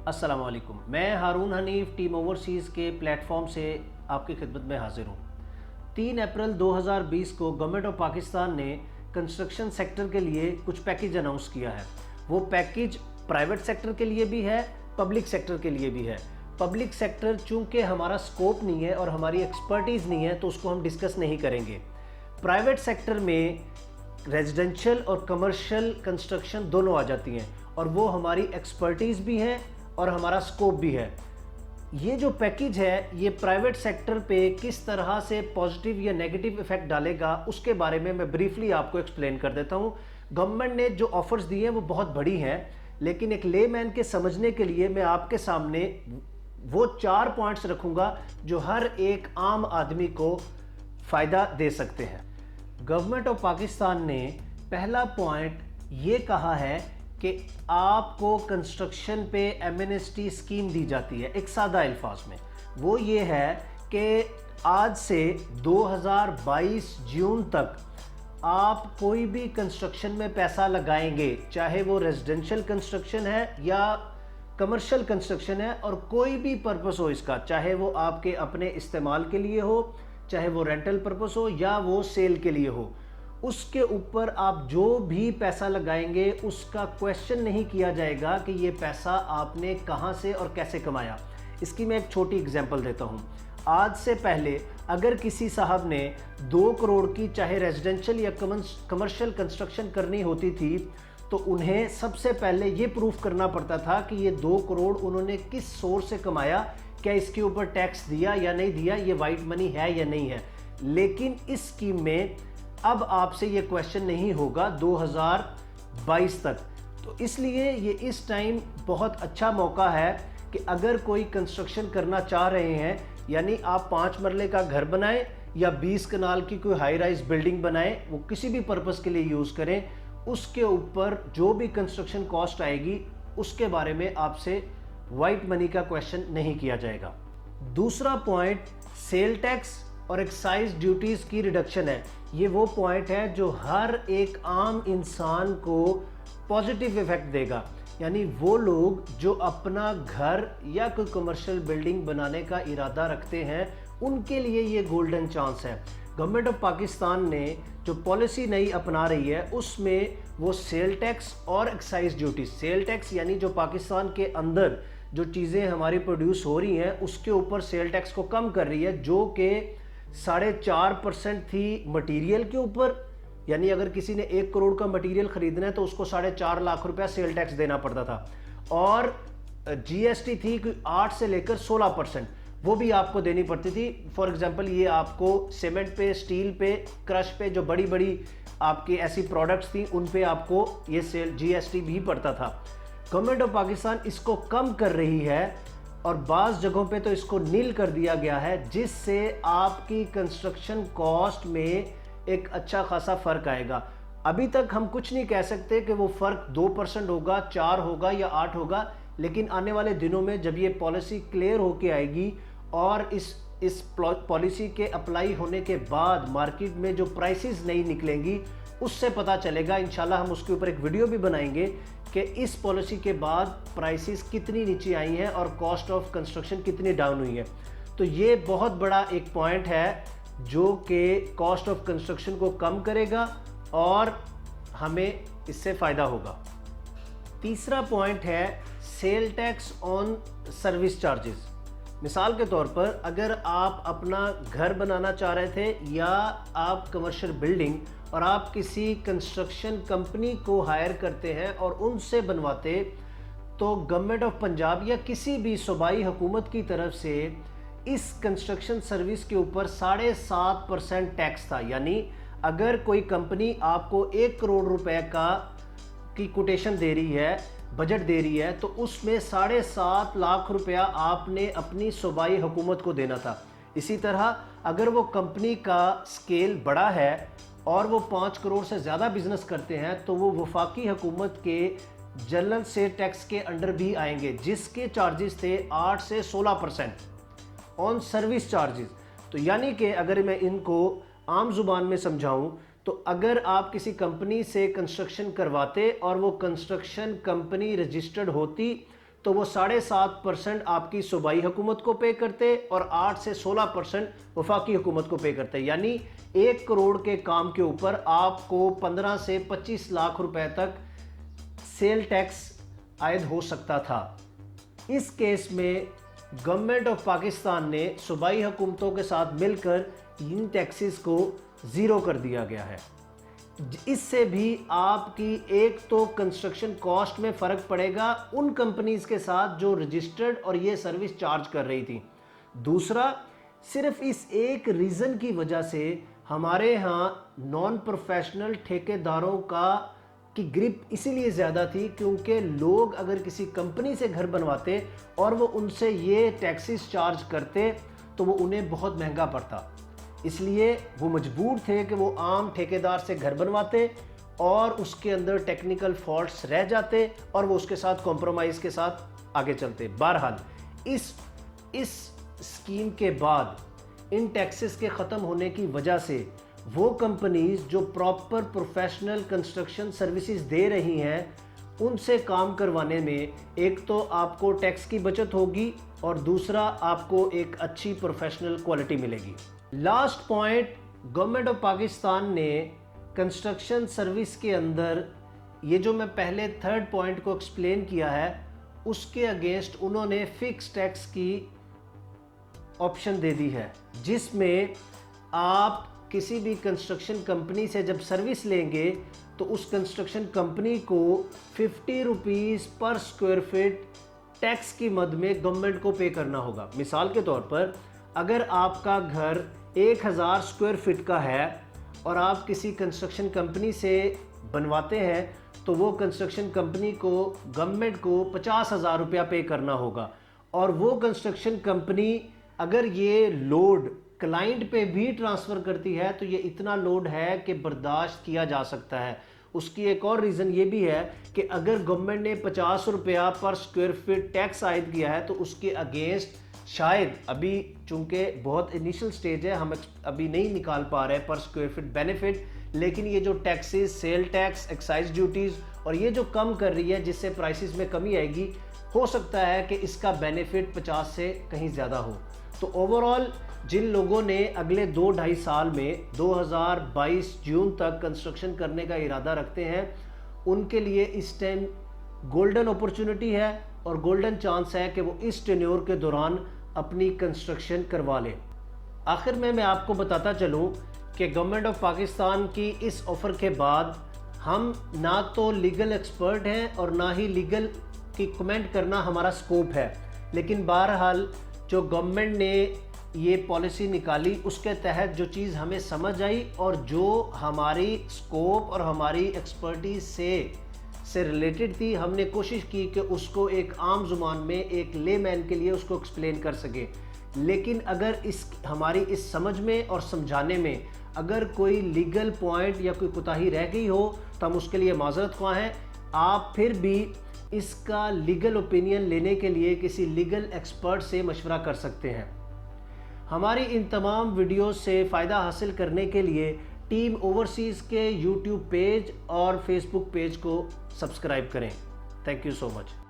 السلام علیکم، میں ہارون حنیف ٹیم اوورسیز کے پلیٹ فارم سے آپ کی خدمت میں حاضر ہوں۔ 3 اپریل 2020 کو گورنمنٹ آف پاکستان نے کنسٹرکشن سیکٹر کے لیے کچھ پیکیج اناؤنس کیا ہے۔ وہ پیکیج پرائیویٹ سیکٹر کے لیے بھی ہے، پبلک سیکٹر کے لیے بھی ہے۔ پبلک سیکٹر چونکہ ہمارا سکوپ نہیں ہے اور ہماری ایکسپرٹیز نہیں ہے تو اس کو ہم ڈسکس نہیں کریں گے۔ پرائیویٹ سیکٹر میں ریزیڈنشل اور کمرشل کنسٹرکشن دونوں آ جاتی ہیں اور وہ ہماری ایکسپرٹیز بھی ہے اور ہمارا سکوپ بھی ہے۔ یہ جو پیکیج ہے یہ پرائیویٹ سیکٹر پہ کس طرح سے پازیٹیو یا نیگیٹو ایفیکٹ ڈالے گا اس کے بارے میں بریفلی آپ کو ایکسپلین کر دیتا ہوں۔ گورنمنٹ نے جو آفرز دی ہیں وہ بہت بڑی ہیں، لیکن ایک لے مین کے سمجھنے کے لیے میں آپ کے سامنے وہ 4 پوائنٹس رکھوں گا جو ہر ایک عام آدمی کو فائدہ دے سکتے ہیں۔ گورنمنٹ آف پاکستان نے پہلا پوائنٹ یہ کہا ہے کہ آپ کو کنسٹرکشن پہ ایمنسٹی اسکیم دی جاتی ہے۔ ایک سادہ الفاظ میں وہ یہ ہے کہ آج سے 2022 جون تک آپ کوئی بھی کنسٹرکشن میں پیسہ لگائیں گے، چاہے وہ ریزیڈنشل کنسٹرکشن ہے یا کمرشل کنسٹرکشن ہے، اور کوئی بھی پرپس ہو اس کا، چاہے وہ آپ کے اپنے استعمال کے لیے ہو، چاہے وہ رینٹل پرپس ہو یا وہ سیل کے لیے ہو، اس کے اوپر آپ جو بھی پیسہ لگائیں گے اس کا کویشچن نہیں کیا جائے گا کہ یہ پیسہ آپ نے کہاں سے اور کیسے کمایا۔ اس کی میں ایک چھوٹی اگزامپل دیتا ہوں۔ آج سے پہلے اگر کسی صاحب نے 2 کروڑ کی چاہے ریزیڈنشل یا کمرشل کنسٹرکشن کرنی ہوتی تھی تو انہیں سب سے پہلے یہ پروف کرنا پڑتا تھا کہ یہ 2 کروڑ انہوں نے کس سورس سے کمایا، کیا اس کے اوپر ٹیکس دیا یا نہیں دیا، یہ وائٹ منی ہے یا نہیں ہے۔ لیکن اس اسکیم میں اب آپ سے یہ کویشچن نہیں ہوگا 2022 تک، تو اس لیے یہ اس ٹائم بہت اچھا موقع ہے کہ اگر کوئی کنسٹرکشن کرنا چاہ رہے ہیں، یعنی آپ 5 مرلے کا گھر بنائیں یا 20 کنال کی کوئی ہائی رائز بلڈنگ بنائیں، وہ کسی بھی پرپس کے لیے یوز کریں، اس کے اوپر جو بھی کنسٹرکشن کاسٹ آئے گی اس کے بارے میں آپ سے وائٹ منی کا کویشچن نہیں کیا جائے گا۔ دوسرا پوائنٹ سیل ٹیکس اور ایکسائز ڈیوٹیز کی ریڈکشن ہے۔ یہ وہ پوائنٹ ہے جو ہر ایک عام انسان کو پازیٹیو ایفیکٹ دے گا، یعنی وہ لوگ جو اپنا گھر یا کوئی کمرشل بلڈنگ بنانے کا ارادہ رکھتے ہیں ان کے لیے یہ گولڈن چانس ہے۔ گورنمنٹ آف پاکستان نے جو پالیسی نئی اپنا رہی ہے اس میں وہ سیل ٹیکس اور ایکسائز ڈیوٹی، سیل ٹیکس یعنی جو پاکستان کے اندر جو چیزیں ہماری پروڈیوس ہو رہی ہیں اس کے اوپر سیل ٹیکس کو کم کر رہی ہے، جو کہ 4.5% تھی مٹیریل کے اوپر، یعنی اگر کسی نے 1 کروڑ کا مٹیریل خریدنا ہے تو اس کو 4.5 لاکھ روپیہ سیل ٹیکس دینا پڑتا تھا، اور جی ایس ٹی تھی 8 سے لے کر 16%، وہ بھی آپ کو دینی پڑتی تھی۔ فار ایگزامپل یہ آپ کو سیمنٹ پہ، سٹیل پہ، کرش پہ، جو بڑی بڑی آپ کی ایسی پروڈکٹس تھیں ان پہ آپ کو یہ جی ایس ٹی بھی پڑتا تھا۔ گورنمنٹ آف پاکستان اس کو کم کر رہی ہے اور بعض جگہوں پہ تو اس کو نیل کر دیا گیا ہے، جس سے آپ کی کنسٹرکشن کاسٹ میں ایک اچھا خاصا فرق آئے گا۔ ابھی تک ہم کچھ نہیں کہہ سکتے کہ وہ فرق 2% ہوگا، 4 ہوگا یا 8 ہوگا، لیکن آنے والے دنوں میں جب یہ پالیسی کلیئر ہو کے آئے گی اور اس پالیسی کے اپلائی ہونے کے بعد مارکیٹ میں جو پرائسز نہیں نکلیں گی اس سے پتہ چلے گا۔ انشاءاللہ ہم اس کے اوپر ایک ویڈیو بھی بنائیں گے کہ اس پالیسی کے بعد پرائسز کتنی نیچے آئی ہیں اور کاسٹ آف کنسٹرکشن کتنی ڈاؤن ہوئی ہے۔ تو یہ بہت بڑا ایک پوائنٹ ہے جو کہ کاسٹ آف کنسٹرکشن کو کم کرے گا اور ہمیں اس سے فائدہ ہوگا۔ تیسرا پوائنٹ ہے سیل ٹیکس آن سروس چارجز۔ مثال کے طور پر اگر آپ اپنا گھر بنانا چاہ رہے تھے یا آپ کمرشل بلڈنگ اور آپ کسی کنسٹرکشن کمپنی کو ہائر کرتے ہیں اور ان سے بنواتے، تو گورنمنٹ آف پنجاب یا کسی بھی صوبائی حکومت کی طرف سے اس کنسٹرکشن سروس کے اوپر 7.5% ٹیکس تھا، یعنی اگر کوئی کمپنی آپ کو 1 کروڑ روپے کی کوٹیشن دے رہی ہے، بجٹ دے رہی ہے، تو اس میں 7.5 لاکھ روپیہ آپ نے اپنی صوبائی حکومت کو دینا تھا۔ اسی طرح اگر وہ کمپنی کا سکیل بڑا ہے اور وہ 5 کروڑ سے زیادہ بزنس کرتے ہیں تو وہ وفاقی حکومت کے جنرل سے ٹیکس کے انڈر بھی آئیں گے، جس کے چارجز تھے 8 سے 16% آن سروس چارجز۔ تو یعنی کہ اگر میں ان کو عام زبان میں سمجھاؤں تو اگر آپ کسی کمپنی سے کنسٹرکشن کرواتے اور وہ کنسٹرکشن کمپنی رجسٹرڈ ہوتی تو وہ 7.5% آپ کی صوبائی حکومت کو پے کرتے اور 8 سے 16% وفاقی حکومت کو پے کرتے. یعنی 1 کروڑ کے کام کے اوپر آپ کو 15 سے 25 لاکھ روپے تک سیل ٹیکس عائد ہو سکتا تھا. اس کیس میں گورنمنٹ آف پاکستان نے صوبائی حکومتوں کے ساتھ مل کر ان ٹیکسز کو زیرو کر دیا گیا ہے. اس سے بھی آپ کی ایک تو کنسٹرکشن کاسٹ میں فرق پڑے گا ان کمپنیز کے ساتھ جو رجسٹرڈ اور یہ سروس چارج کر رہی تھی. دوسرا، صرف اس ایک ریزن کی وجہ سے ہمارے ہاں نان پروفیشنل ٹھیکیداروں کی گرپ اسی لیے زیادہ تھی کیونکہ لوگ اگر کسی کمپنی سے گھر بنواتے اور وہ ان سے یہ ٹیکسز چارج کرتے تو وہ انہیں بہت مہنگا پڑتا. اس لیے وہ مجبور تھے کہ وہ عام ٹھیکیدار سے گھر بنواتے اور اس کے اندر ٹیکنیکل فالٹس رہ جاتے اور وہ اس کے ساتھ کمپرومائز کے ساتھ آگے چلتے. بہرحال اس اسکیم کے بعد ان ٹیکسز کے ختم ہونے کی وجہ سے وہ کمپنیز جو پراپر پروفیشنل کنسٹرکشن سروسز دے رہی ہیں ان سے کام کروانے میں ایک تو آپ کو ٹیکس کی بچت ہوگی اور دوسرا آپ کو ایک اچھی پروفیشنل کوالٹی ملے گی. Last point, government of Pakistan نے کنسٹرکشن سروس کے اندر یہ جو میں پہلے تھرڈ پوائنٹ کو ایکسپلین کیا ہے اس کے اگینسٹ انہوں نے فکس ٹیکس کی آپشن دے دی ہے، جس میں آپ کسی بھی کنسٹرکشن کمپنی سے جب سروس لیں گے تو اس کنسٹرکشن کمپنی کو 50 روپیز پر اسکوائر فٹ ٹیکس کی مد میں گورنمنٹ کو پے کرنا ہوگا. مثال کے طور پر اگر آپ کا گھر 1000 اسکوائر فٹ کا ہے اور آپ کسی کنسٹرکشن کمپنی سے بنواتے ہیں تو وہ کنسٹرکشن کمپنی کو گورنمنٹ کو 50,000 روپیہ پے کرنا ہوگا. اور وہ کنسٹرکشن کمپنی اگر یہ لوڈ کلائنٹ پہ بھی ٹرانسفر کرتی ہے تو یہ اتنا لوڈ ہے کہ برداشت کیا جا سکتا ہے. اس کی ایک اور ریزن یہ بھی ہے کہ اگر گورنمنٹ نے 50 روپیہ پر اسکوائر فٹ ٹیکس عائد کیا ہے تو اس کے اگینسٹ شاید ابھی چونکہ بہت انیشل سٹیج ہے ہم ابھی نہیں نکال پا رہے پر اسکوائر فٹ بینیفٹ، لیکن یہ جو taxes, sale tax, excise duties اور یہ جو کم کر رہی ہے جس سے پرائسز میں کمی آئے گی، ہو سکتا ہے کہ اس کا بینیفٹ 50 سے کہیں زیادہ ہو. تو اوورآل جن لوگوں نے اگلے 2-2.5 سال میں 2022 جون تک کنسٹرکشن کرنے کا ارادہ رکھتے ہیں ان کے لیے اس ٹائم گولڈن اپرچونٹی ہے اور گولڈن چانس ہے کہ وہ اس ٹینیور کے دوران اپنی کنسٹرکشن کروا لیں. آخر میں آپ کو بتاتا چلوں کہ گورنمنٹ آف پاکستان کی اس آفر کے بعد ہم نہ تو لیگل ایکسپرٹ ہیں اور نہ ہی لیگل کی کمنٹ کرنا ہمارا سکوپ ہے، لیکن بہرحال جو گورنمنٹ نے یہ پالیسی نکالی اس کے تحت جو چیز ہمیں سمجھ آئی اور جو ہماری سکوپ اور ہماری ایکسپرٹیز سے ریلیٹڈ تھی، ہم نے کوشش کی کہ اس کو ایک عام زبان میں ایک لے مین کے لیے اس کو ایکسپلین کر سکے. لیکن اگر ہماری اس سمجھ میں اور سمجھانے میں اگر کوئی لیگل پوائنٹ یا کوئی کوتاہی رہ گئی ہو تو ہم اس کے لیے معذرت خواہ ہیں. آپ پھر بھی اس کا لیگل اوپینین لینے کے لیے کسی لیگل ایکسپرٹ سے مشورہ کر سکتے ہیں. ہماری ان تمام ویڈیوز سے فائدہ حاصل کرنے کے لیے ٹیم اوورسیز کے یوٹیوب پیج اور فیس بک پیج کو سبسکرائب کریں. Thank you so much.